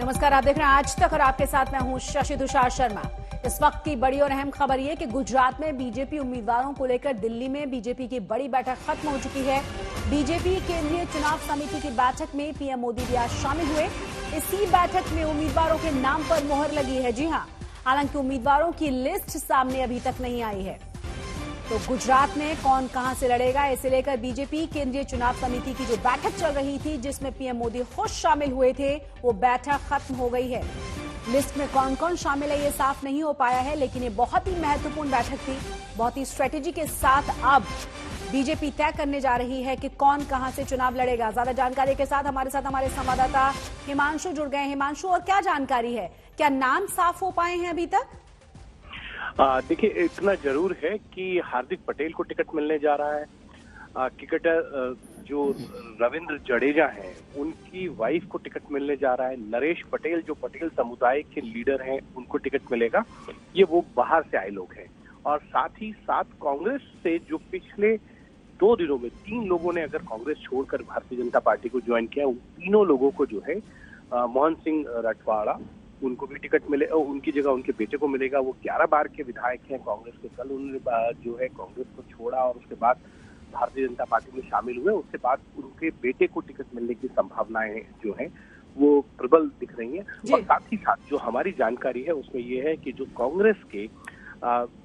नमस्कार, आप देख रहे हैं आज तक और आपके साथ मैं हूं शशि तुषार शर्मा। इस वक्त की बड़ी और अहम खबर यह कि गुजरात में बीजेपी उम्मीदवारों को लेकर दिल्ली में बीजेपी की बड़ी बैठक खत्म हो चुकी है। बीजेपी केंद्रीय चुनाव समिति की बैठक में पीएम मोदी भी आज शामिल हुए। इसी बैठक में उम्मीदवारों के नाम पर मोहर लगी है। जी हां, हालांकि उम्मीदवारों की लिस्ट सामने अभी तक नहीं आई है। तो गुजरात में कौन कहां से लड़ेगा, इसे लेकर बीजेपी केंद्रीय चुनाव समिति की जो बैठक चल रही थी जिसमें पीएम मोदी खुद शामिल हुए थे, वो बैठक खत्म हो गई है। लिस्ट में कौन कौन शामिल है ये साफ नहीं हो पाया है, लेकिन ये बहुत ही महत्वपूर्ण बैठक थी। बहुत ही स्ट्रेटेजी के साथ अब बीजेपी तय करने जा रही है कि कौन कहां से चुनाव लड़ेगा। ज्यादा जानकारी के साथ हमारे संवाददाता हिमांशु जुड़ गए हैं। हिमांशु, और क्या जानकारी है, क्या नाम साफ हो पाए हैं अभी तक? देखिए, इतना जरूर है कि हार्दिक पटेल को टिकट मिलने जा रहा है। क्रिकेटर जो रविंद्र जडेजा हैं, उनकी वाइफ को टिकट मिलने जा रहा है। नरेश पटेल जो पटेल समुदाय के लीडर हैं, उनको टिकट मिलेगा। ये वो बाहर से आए लोग हैं। और साथ ही साथ कांग्रेस से जो पिछले 2 दिनों में 3 लोगों ने अगर कांग्रेस छोड़कर भारतीय जनता पार्टी को ज्वाइन किया, उन तीनों लोगों को जो है मोहन सिंह रटवाड़ा, उनको भी टिकट मिले। उनकी जगह उनके बेटे को मिलेगा। वो 11 बार के विधायक हैं कांग्रेस के। कल उन्होंने जो है कांग्रेस को छोड़ा और उसके बाद भारतीय जनता पार्टी में शामिल हुए। उसके बाद उनके बेटे को टिकट मिलने की संभावनाएं जो है वो प्रबल दिख रही हैं। और साथ ही साथ जो हमारी जानकारी है उसमें ये है कि जो कांग्रेस के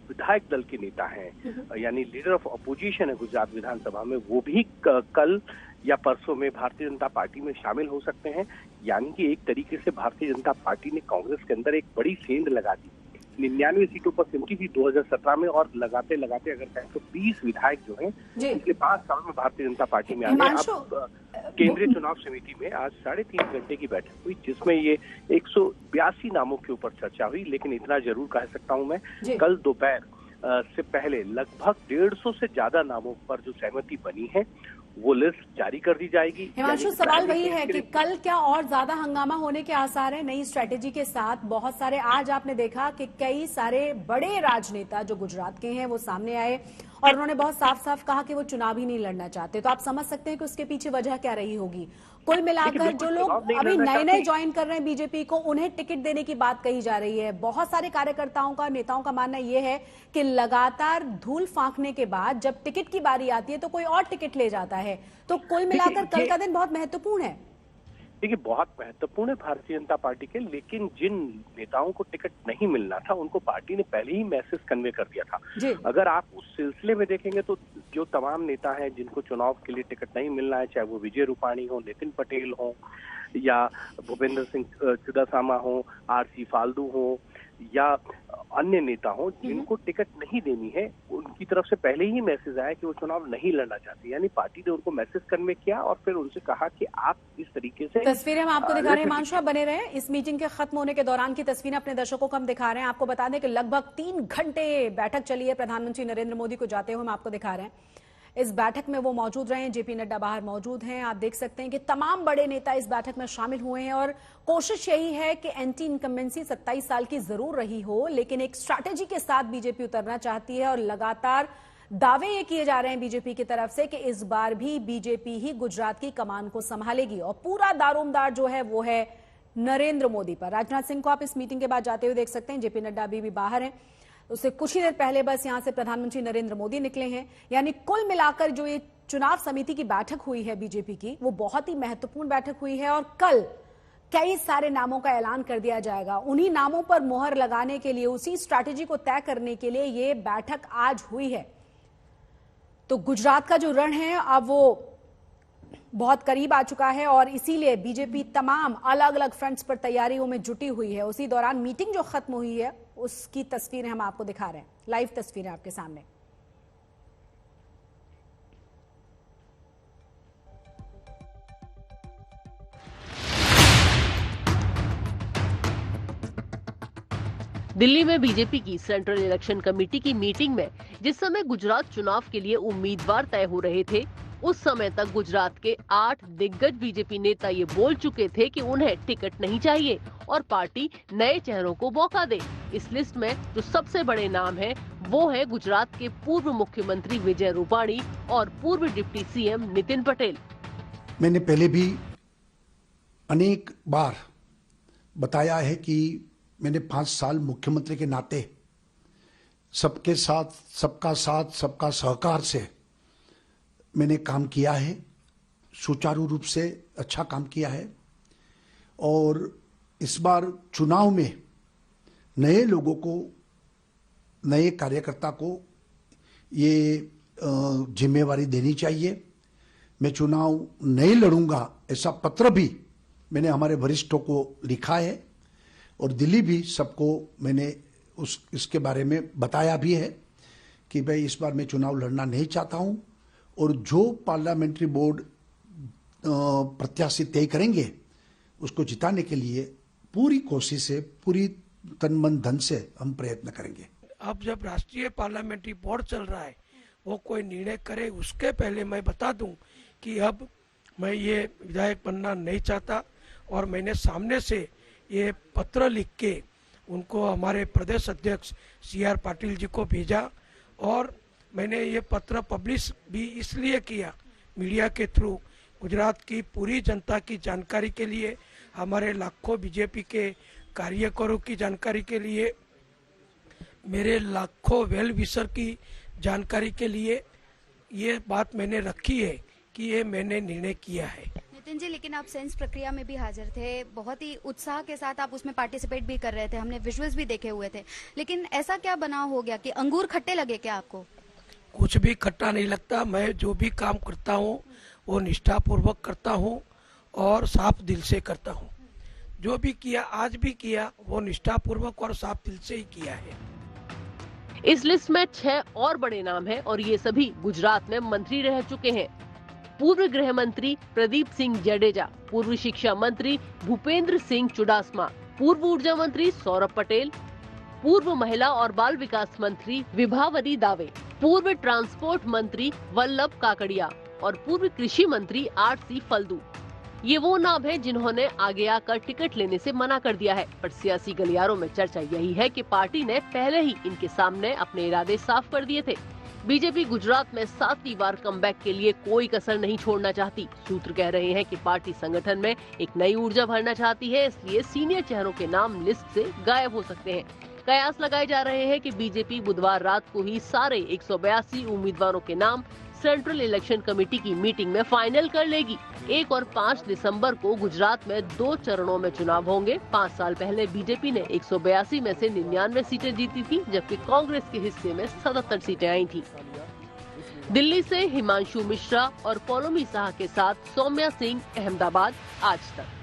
विधायक दल के नेता हैं, यानी लीडर ऑफ अपोजिशन है गुजरात विधानसभा में, वो भी कल या परसों में भारतीय जनता पार्टी में शामिल हो सकते हैं। यानी कि एक तरीके से भारतीय जनता पार्टी ने कांग्रेस के अंदर एक बड़ी सेंध लगा दी। 99 सीटों पर सिमटी थी 2017 में, और लगाते लगाते अगर कहें तो 20 विधायक जो हैं पिछले 5 साल में भारतीय जनता पार्टी में आ गए। अब केंद्रीय चुनाव समिति में आज 3.5 घंटे की बैठक हुई, जिसमें ये 182 नामों के ऊपर चर्चा हुई। लेकिन इतना जरूर कह सकता हूं मैं, कल दोपहर से पहले लगभग 150 से ज्यादा नामों पर जो सहमति बनी है वो लिस्ट जारी कर दी जाएगी। हिमांशु, सवाल वही है कि कल क्या और ज्यादा हंगामा होने के आसार है? नई स्ट्रेटेजी के साथ बहुत सारे, आज आपने देखा कि कई सारे बड़े राजनेता जो गुजरात के हैं वो सामने आए और उन्होंने बहुत साफ साफ कहा कि वो चुनाव ही नहीं लड़ना चाहते। तो आप समझ सकते हैं कि उसके पीछे वजह क्या रही होगी। कुल मिलाकर जो लोग अभी नए ज्वाइन कर रहे हैं बीजेपी को, उन्हें टिकट देने की बात कही जा रही है। बहुत सारे कार्यकर्ताओं का, नेताओं का मानना यह है कि लगातार धूल फांकने के बाद जब टिकट की बारी आती है तो कोई और टिकट ले जाता है। तो कुल मिलाकर कल का दिन बहुत महत्वपूर्ण है। देखिए, बहुत महत्वपूर्ण है भारतीय जनता पार्टी के, लेकिन जिन नेताओं को टिकट नहीं मिलना था उनको पार्टी ने पहले ही मैसेज कन्वे कर दिया था। अगर आप उस सिलसिले में देखेंगे तो जो तमाम नेता हैं जिनको चुनाव के लिए टिकट नहीं मिलना है, चाहे वो विजय रूपाणी हो, नितिन पटेल हो, या भूपेंद्र सिंह चुडासामा हो, आरसी फाल्गू हो, या अन्य नेता हो जिनको टिकट नहीं देनी है, उनकी तरफ से पहले ही मैसेज आया कि वो चुनाव नहीं लड़ना चाहते। यानी पार्टी ने उनको मैसेज कन्वे किया और फिर उनसे कहा कि आप इस तरीके से। तस्वीरें हम आपको दिखा रहे हैं, हिमांशु आप बने रहे। इस मीटिंग के खत्म होने के दौरान की तस्वीरें अपने दर्शकों को हम दिखा रहे हैं। आपको बता दें कि लगभग 3 घंटे बैठक चली है। प्रधानमंत्री नरेंद्र मोदी को जाते हुए हम आपको दिखा रहे हैं। इस बैठक में वो मौजूद रहे हैं। जेपी नड्डा बाहर मौजूद हैं। आप देख सकते हैं कि तमाम बड़े नेता इस बैठक में शामिल हुए हैं और कोशिश यही है कि एंटी इनकम्बेंसी 27 साल की जरूर रही हो, लेकिन एक स्ट्रैटेजी के साथ बीजेपी उतरना चाहती है। और लगातार दावे ये किए जा रहे हैं बीजेपी की तरफ से कि इस बार भी बीजेपी ही गुजरात की कमान को संभालेगी और पूरा दारोमदार जो है वो है नरेंद्र मोदी पर। राजनाथ सिंह को आप इस मीटिंग के बाद जाते हुए देख सकते हैं। जेपी नड्डा अभी भी बाहर हैं। उससे कुछ ही देर पहले बस यहां से प्रधानमंत्री नरेंद्र मोदी निकले हैं। यानी कुल मिलाकर जो ये चुनाव समिति की बैठक हुई है बीजेपी की, वो बहुत ही महत्वपूर्ण बैठक हुई है और कल कई सारे नामों का ऐलान कर दिया जाएगा। उन्हीं नामों पर मोहर लगाने के लिए, उसी स्ट्रैटेजी को तय करने के लिए ये बैठक आज हुई है। तो गुजरात का जो रण है अब वो बहुत करीब आ चुका है और इसीलिए बीजेपी तमाम अलग अलग फ्रंट्स पर तैयारियों में जुटी हुई है। उसी दौरान मीटिंग जो खत्म हुई है उसकी तस्वीरें हम आपको दिखा रहे हैं, लाइव तस्वीरें आपके सामने। दिल्ली में बीजेपी की सेंट्रल इलेक्शन कमेटी की मीटिंग में जिस समय गुजरात चुनाव के लिए उम्मीदवार तय हो रहे थे, उस समय तक गुजरात के 8 दिग्गज बीजेपी नेता ये बोल चुके थे कि उन्हें टिकट नहीं चाहिए और पार्टी नए चेहरों को मौका दे। इस लिस्ट में जो सबसे बड़े नाम हैं, वो है गुजरात के पूर्व मुख्यमंत्री विजय रूपाणी और पूर्व डिप्टी सीएम नितिन पटेल। मैंने पहले भी अनेक बार बताया है कि मैंने 5 साल मुख्यमंत्री के नाते सबके साथ, सबका साथ, सबका सहकार से मैंने काम किया है, सुचारू रूप से अच्छा काम किया है। और इस बार चुनाव में नए लोगों को, नए कार्यकर्ता को ये जिम्मेवारी देनी चाहिए। मैं चुनाव नहीं लड़ूंगा ऐसा पत्र भी मैंने हमारे वरिष्ठों को लिखा है और दिल्ली भी सबको मैंने इसके बारे में बताया भी है कि भाई इस बार मैं चुनाव लड़ना नहीं चाहता हूं और जो पार्लियामेंट्री बोर्ड प्रत्याशी तय करेंगे उसको जिताने के लिए पूरी कोशिश से, पूरी तन मन धन से हम प्रयत्न करेंगे। अब जब राष्ट्रीय पार्लियामेंट्री बोर्ड चल रहा है, वो कोई निर्णय करे उसके पहले मैं बता दूं कि अब मैं ये विधायक बनना नहीं चाहता और मैंने सामने से ये पत्र लिख के उनको हमारे प्रदेश अध्यक्ष CR पाटिल जी को भेजा और मैंने ये पत्र पब्लिश भी इसलिए किया मीडिया के थ्रू, गुजरात की पूरी जनता की जानकारी के लिए, हमारे लाखों बीजेपी के कार्यकर्ताओं की जानकारी के लिए, मेरे लाखों वेल विशर की जानकारी के लिए ये बात मैंने रखी है कि ये मैंने निर्णय किया है। नितिन जी, लेकिन आप सेंस प्रक्रिया में भी हाजिर थे, बहुत ही उत्साह के साथ आप उसमें पार्टिसिपेट भी कर रहे थे, हमने विजुअल्स भी देखे हुए थे, लेकिन ऐसा क्या बनाव हो गया कि अंगूर खट्टे लगे क्या आपको? कुछ भी खट्टा नहीं लगता। मैं जो भी काम करता हूँ वो निष्ठापूर्वक करता हूँ और साफ दिल से करता हूँ। जो भी किया, आज भी किया, वो निष्ठापूर्वक और साफ दिल से ही किया है। इस लिस्ट में 6 और बड़े नाम हैं और ये सभी गुजरात में मंत्री रह चुके हैं। पूर्व गृह मंत्री प्रदीप सिंह जडेजा, पूर्व शिक्षा मंत्री भूपेंद्र सिंह चुडासमा, पूर्व ऊर्जा मंत्री सौरभ पटेल, पूर्व महिला और बाल विकास मंत्री विभावरी दावे, पूर्व ट्रांसपोर्ट मंत्री वल्लभ काकड़िया और पूर्व कृषि मंत्री RC फल्दू। ये वो नाम है जिन्होंने आगे आकर टिकट लेने से मना कर दिया है, पर सियासी गलियारों में चर्चा यही है कि पार्टी ने पहले ही इनके सामने अपने इरादे साफ कर दिए थे। बीजेपी गुजरात में 7वीं बार कमबैक के लिए कोई कसर नहीं छोड़ना चाहती। सूत्र कह रहे हैं कि पार्टी संगठन में एक नई ऊर्जा भरना चाहती है, इसलिए सीनियर चेहरों के नाम लिस्ट से गायब हो सकते हैं। कयास लगाए जा रहे हैं कि बीजेपी बुधवार रात को ही सारे 182 उम्मीदवारों के नाम सेंट्रल इलेक्शन कमेटी की मीटिंग में फाइनल कर लेगी। 1 और 5 दिसंबर को गुजरात में 2 चरणों में चुनाव होंगे। 5 साल पहले बीजेपी ने 182 में से 99 सीटें जीती थी, जबकि कांग्रेस के हिस्से में 77 सीटें आई थी। दिल्ली से हिमांशु मिश्रा और पौलोमी शाह के साथ सौम्या सिंह, अहमदाबाद, आज तक।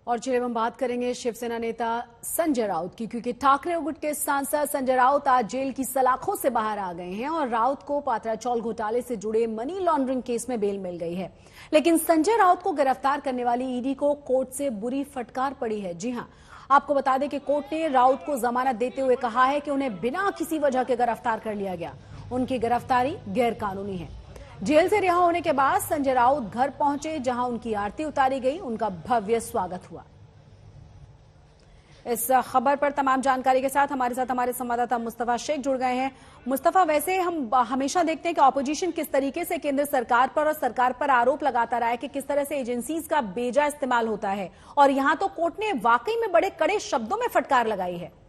और चलिए हम बात करेंगे शिवसेना नेता संजय राउत की, क्योंकि ठाकरे गुट के सांसद संजय राउत आज जेल की सलाखों से बाहर आ गए हैं और राउत को पात्राचौल घोटाले से जुड़े मनी लॉन्ड्रिंग केस में बेल मिल गई है। लेकिन संजय राउत को गिरफ्तार करने वाली ईडी को कोर्ट से बुरी फटकार पड़ी है। जी हां, आपको बता दें कि कोर्ट ने राउत को जमानत देते हुए कहा है कि उन्हें बिना किसी वजह के गिरफ्तार कर लिया गया। उनकी गिरफ्तारी गैर कानूनी है। जेल से रिहा होने के बाद संजय राउत घर पहुंचे, जहां उनकी आरती उतारी गई, उनका भव्य स्वागत हुआ। इस खबर पर तमाम जानकारी के साथ हमारे संवाददाता मुस्तफा शेख जुड़ गए हैं। मुस्तफा, वैसे हम हमेशा देखते हैं कि ऑपोजिशन किस तरीके से केंद्र सरकार पर और सरकार पर आरोप लगाता रहा है कि किस तरह से एजेंसीज का बेजा इस्तेमाल होता है, और यहां तो कोर्ट ने वाकई में बड़े कड़े शब्दों में फटकार लगाई है।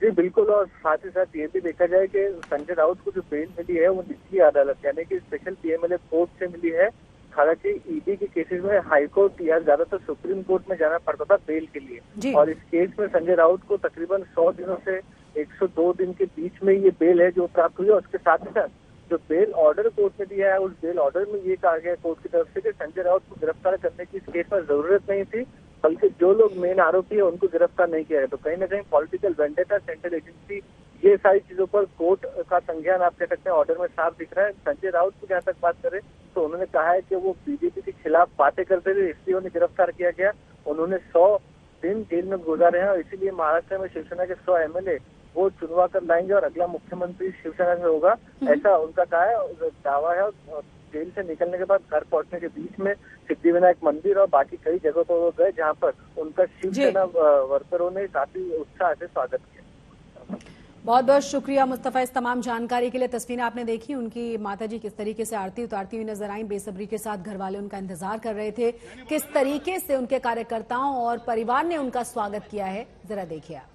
जी बिल्कुल, और साथ ही साथ ये भी देखा जाए कि संजय राउत को जो बेल मिली है वो निचली अदालत यानी कि स्पेशल PMLA कोर्ट से मिली है। हालांकि ईडी के केसेस में हाईकोर्ट या ज्यादातर सुप्रीम कोर्ट में जाना पड़ता था बेल के लिए, और इस केस में संजय राउत को तकरीबन 100 दिनों से 102 दिन के बीच में ये बेल है जो प्राप्त हुई है। उसके साथ ही साथ जो बेल ऑर्डर कोर्ट ने दिया है, उस बेल ऑर्डर में ये कहा गया कोर्ट की तरफ से कि संजय राउत को गिरफ्तार करने की इस केस में जरूरत नहीं थी, बल्कि जो लोग मेन आरोपी है उनको गिरफ्तार नहीं किया है। तो कहीं ना कहीं पॉलिटिकल वेंडेटा, सेंट्रल एजेंसी, ये सारी चीजों पर कोर्ट का संज्ञान आप कह सकते हैं ऑर्डर में साफ दिख रहा है। संजय राउत की जहाँ तक बात करें तो उन्होंने कहा है कि वो बीजेपी के खिलाफ बातें करते थे, इसलिए उन्हें गिरफ्तार किया गया। उन्होंने 100 दिन जेल में गुजारे हैं और इसीलिए महाराष्ट्र में शिवसेना के 100 MLA वो चुनवा कर लाएंगे और अगला मुख्यमंत्री शिवसेना से होगा, ऐसा उनका कहा है, दावा है। और जेल से निकलने के बाद घर पहुंचने के बीच में सिद्धिविनायक मंदिर और बाकी कई जगहों पर वो गए, जहां पर उनका शिवसेना वर्करों ने काफी उत्साह से स्वागत किया। बहुत बहुत शुक्रिया मुस्तफा इस तमाम जानकारी के लिए। तस्वीरें आपने देखी, उनकी माताजी किस तरीके से आरती उतारती हुई नजर आई, बेसब्री के साथ घर वाले उनका इंतजार कर रहे थे, किस तरीके से उनके कार्यकर्ताओं और परिवार ने उनका स्वागत किया है, जरा देखिए आप।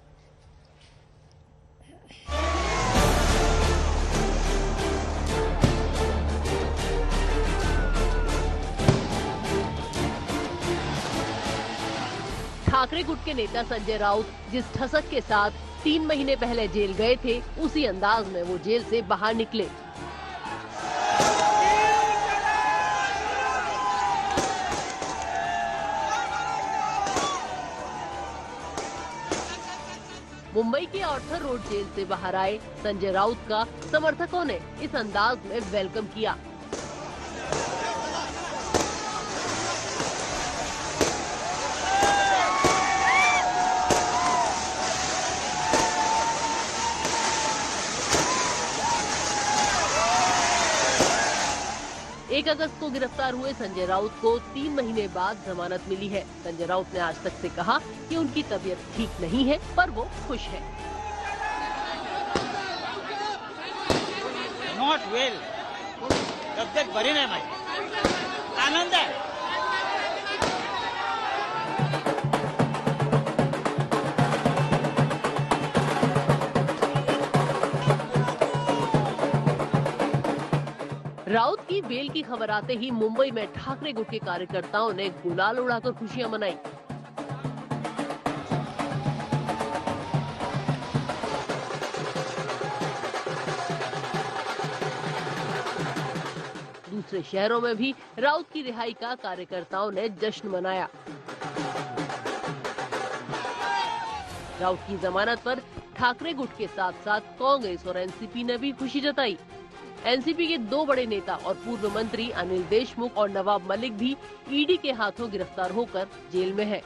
ठाकरे गुट के नेता संजय राउत जिस ठसक के साथ 3 महीने पहले जेल गए थे, उसी अंदाज में वो जेल से बाहर निकले। मुंबई के आर्थर रोड जेल से बाहर आए संजय राउत का समर्थकों ने इस अंदाज में वेलकम किया। एक अगस्त को गिरफ्तार हुए संजय राउत को 3 महीने बाद जमानत मिली है। संजय राउत ने आज तक से कहा कि उनकी तबीयत ठीक नहीं है, पर वो खुश है। नॉट वेल, तबियत बरी नहीं भाई, आनंद है। राउत की बेल की खबर आते ही मुंबई में ठाकरे गुट के कार्यकर्ताओं ने गुलाल उड़ाकर खुशियां मनाई। दूसरे शहरों में भी राउत की रिहाई का कार्यकर्ताओं ने जश्न मनाया। राउत की जमानत पर ठाकरे गुट के साथ साथ कांग्रेस और एनसीपी ने भी खुशी जताई। एनसीपी के 2 बड़े नेता और पूर्व मंत्री अनिल देशमुख और नवाब मलिक भी ईडी के हाथों गिरफ्तार होकर जेल में हैं।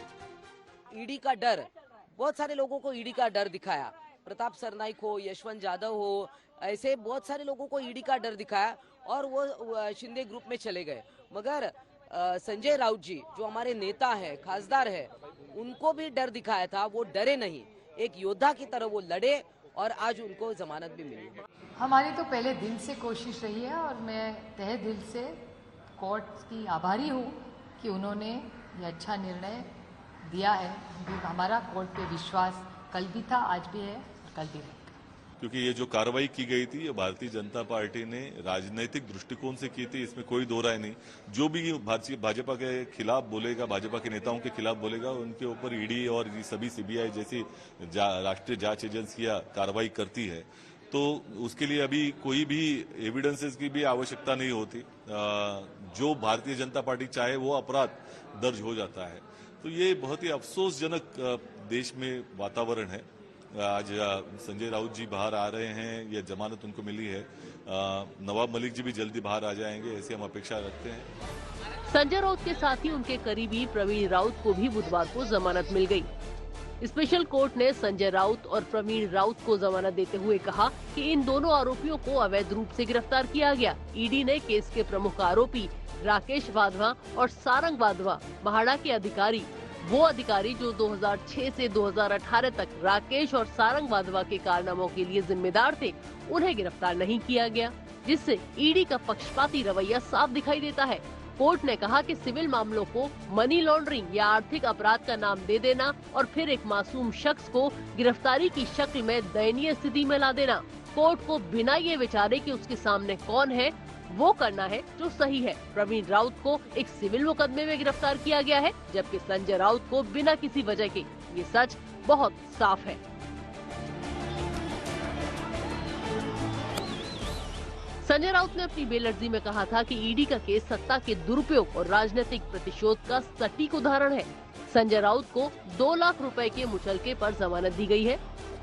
ईडी का डर, बहुत सारे लोगों को ईडी का डर दिखाया। प्रताप सरनाइक हो, यशवंत यादव हो, ऐसे बहुत सारे लोगों को ईडी का डर दिखाया और वो शिंदे ग्रुप में चले गए। मगर संजय राउत जी जो हमारे नेता है, खासदार है, उनको भी डर दिखाया था। वो डरे नहीं, एक योद्धा की तरह वो लड़े और आज उनको जमानत भी मिली। हमारी तो पहले दिन से कोशिश रही है और मैं तहे दिल से कोर्ट की आभारी हूँ कि उन्होंने ये अच्छा निर्णय दिया है। हमारा कोर्ट पे विश्वास कल भी था, आज भी है और कल भी रहेगा। क्योंकि ये जो कार्रवाई की गई थी, ये भारतीय जनता पार्टी ने राजनीतिक दृष्टिकोण से की थी, इसमें कोई दो राय नहीं। जो भी भाजपा के खिलाफ बोलेगा, भाजपा के नेताओं के खिलाफ बोलेगा, उनके ऊपर ईडी और सभी सीबीआई जैसी राष्ट्रीय जांच एजेंसियां कार्रवाई करती है, तो उसके लिए अभी कोई भी एविडेंसेस की भी आवश्यकता नहीं होती। जो भारतीय जनता पार्टी चाहे वो अपराध दर्ज हो जाता है। तो ये बहुत ही अफसोसजनक देश में वातावरण है। आज संजय राउत जी बाहर आ रहे हैं, ये जमानत उनको मिली है। नवाब मलिक जी भी जल्दी बाहर आ जाएंगे, ऐसी हम अपेक्षा रखते हैं। संजय राउत के साथ ही उनके करीबी प्रवीण राउत को भी बुधवार को जमानत मिल गई। स्पेशल कोर्ट ने संजय राउत और प्रवीण राउत को जमानत देते हुए कहा कि इन दोनों आरोपियों को अवैध रूप से गिरफ्तार किया गया। ईडी ने केस के प्रमुख आरोपी राकेश वाधवा और सारंग वाधवा, महाड़ा के अधिकारी, वो अधिकारी जो 2006 से 2018 तक राकेश और सारंग वाधवा के कारनामों के लिए जिम्मेदार थे, उन्हें गिरफ्तार नहीं किया गया, जिससे ईडी का पक्षपाती रवैया साफ दिखाई देता है। कोर्ट ने कहा कि सिविल मामलों को मनी लॉन्ड्रिंग या आर्थिक अपराध का नाम दे देना और फिर एक मासूम शख्स को गिरफ्तारी की शक्ल में दयनीय स्थिति में ला देना, कोर्ट को बिना ये विचारे कि उसके सामने कौन है, वो करना है जो सही है। प्रवीण राउत को एक सिविल मुकदमे में गिरफ्तार किया गया है, जबकि संजय राउत को बिना किसी वजह के। ये सच बहुत साफ है। संजय राउत ने अपनी बेल अर्जी में कहा था कि ईडी का केस सत्ता के दुरुपयोग और राजनीतिक प्रतिशोध का सटीक उदाहरण है। संजय राउत को 2 लाख रुपए के मुचलके पर जमानत दी गई है।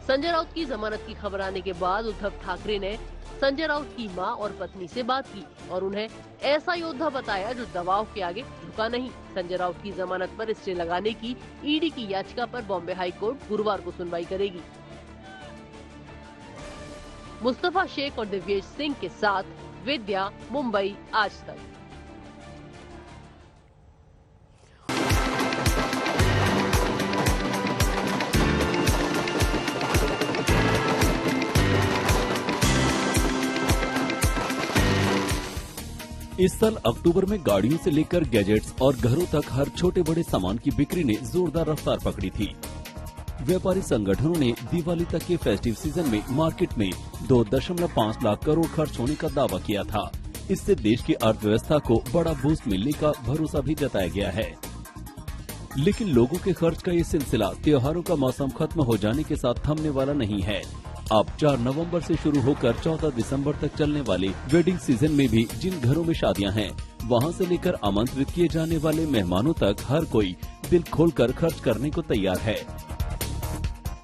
संजय राउत की जमानत की खबर आने के बाद उद्धव ठाकरे ने संजय राउत की मां और पत्नी से बात की और उन्हें ऐसा योद्धा बताया जो दबाव के आगे झुका नहीं। संजय राउत की जमानत पर स्टे लगाने की ईडी की याचिका पर बॉम्बे हाई कोर्ट गुरुवार को सुनवाई करेगी। मुस्तफा शेख और दिव्येश सिंह के साथ विद्या, मुंबई आज तक। इस साल अक्टूबर में गाड़ियों से लेकर गैजेट्स और घरों तक हर छोटे बड़े सामान की बिक्री ने जोरदार रफ्तार पकड़ी थी। व्यापारी संगठनों ने दिवाली तक के फेस्टिव सीजन में मार्केट में 2.5 लाख करोड़ खर्च होने का दावा किया था। इससे देश की अर्थव्यवस्था को बड़ा बूस्ट मिलने का भरोसा भी जताया गया है। लेकिन लोगों के खर्च का ये सिलसिला त्योहारों का मौसम खत्म हो जाने के साथ थमने वाला नहीं है। अब 4 नवंबर से शुरू होकर 14 दिसंबर तक चलने वाले वेडिंग सीजन में भी जिन घरों में शादियां हैं, वहां से लेकर आमंत्रित किए जाने वाले मेहमानों तक हर कोई दिल खोलकर खर्च करने को तैयार है।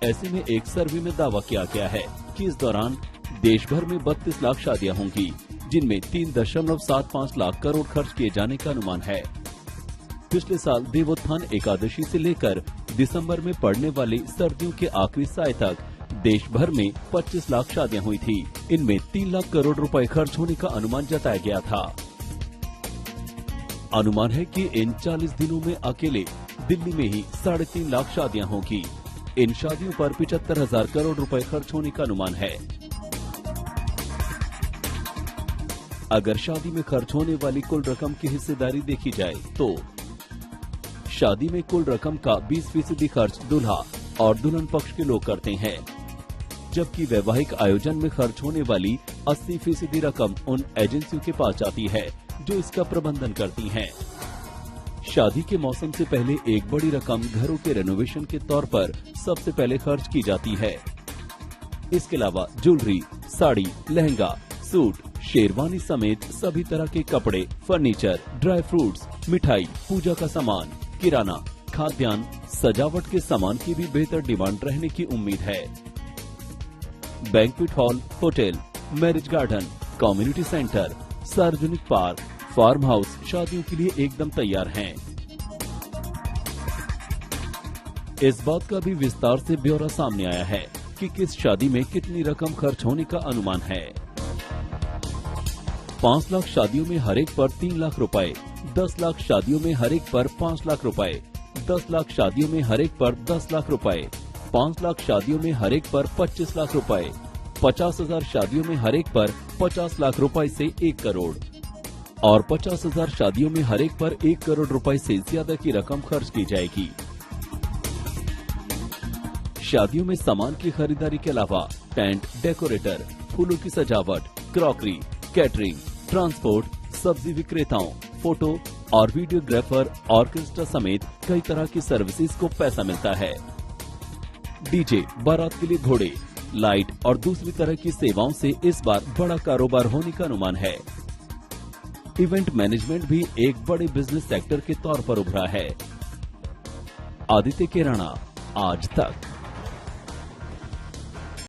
ऐसे में एक सर्वे में दावा किया गया है कि इस दौरान देश भर में 32 लाख शादियां होंगी, जिनमें 3.75 लाख करोड़ खर्च किए जाने का अनुमान है। पिछले साल देवोत्थान एकादशी से लेकर दिसंबर में पड़ने वाली सर्दियों के आखिरी साय तक देश भर में 25 लाख शादियां हुई थी। इनमें 3 लाख करोड़ रुपए खर्च होने का अनुमान जताया गया था। अनुमान है कि इन 40 दिनों में अकेले दिल्ली में ही 3.5 लाख शादियां होंगी। इन शादियों पर 75,000 करोड़ रुपए खर्च होने का अनुमान है। अगर शादी में खर्च होने वाली कुल रकम की हिस्सेदारी देखी जाए तो शादी में कुल रकम का 20% खर्च दूल्हा और दुल्हन पक्ष के लोग करते हैं, जबकि वैवाहिक आयोजन में खर्च होने वाली 80% रकम उन एजेंसियों के पास जाती है जो इसका प्रबंधन करती हैं। शादी के मौसम से पहले एक बड़ी रकम घरों के रेनोवेशन के तौर पर सबसे पहले खर्च की जाती है। इसके अलावा ज्वेलरी, साड़ी, लहंगा, सूट, शेरवानी समेत सभी तरह के कपड़े, फर्नीचर, ड्राई फ्रूट्स, मिठाई, पूजा का सामान, किराना, खाद्यान्न, सजावट के सामान की भी बेहतर डिमांड रहने की उम्मीद है। Banquet hall, hotel, marriage garden, community centre, सार्वजनिक पार्क, फार्म हाउस शादियों के लिए एकदम तैयार हैं। इस बात का भी विस्तार से ब्यौरा सामने आया है कि किस शादी में कितनी रकम खर्च होने का अनुमान है। 5 लाख शादियों में हर एक पर 3 लाख रुपए, 10 लाख शादियों में हर एक पर 5 लाख रुपए, 10 लाख शादियों में हर एक पर 10 लाख रुपए, 5 लाख शादियों में हर एक पर 25 लाख रुपए, 50,000 शादियों में हर एक पर 50 लाख रुपए से 1 करोड़ और 50,000 शादियों में हर एक पर 1 करोड़ रुपए से ज्यादा की रकम खर्च की जाएगी। शादियों में सामान की खरीदारी के अलावा टेंट, डेकोरेटर, फूलों की सजावट, क्रॉकरी, कैटरिंग, ट्रांसपोर्ट, सब्जी विक्रेताओं, फोटो और वीडियोग्राफर, ऑर्केस्ट्रा समेत कई तरह की सर्विसेज को पैसा मिलता है। डीजे, बारात के लिए घोड़े, लाइट और दूसरी तरह की सेवाओं से इस बार बड़ा कारोबार होने का अनुमान है। इवेंट मैनेजमेंट भी एक बड़े बिजनेस सेक्टर के तौर पर उभरा है। आदित्य केराना, आज तक।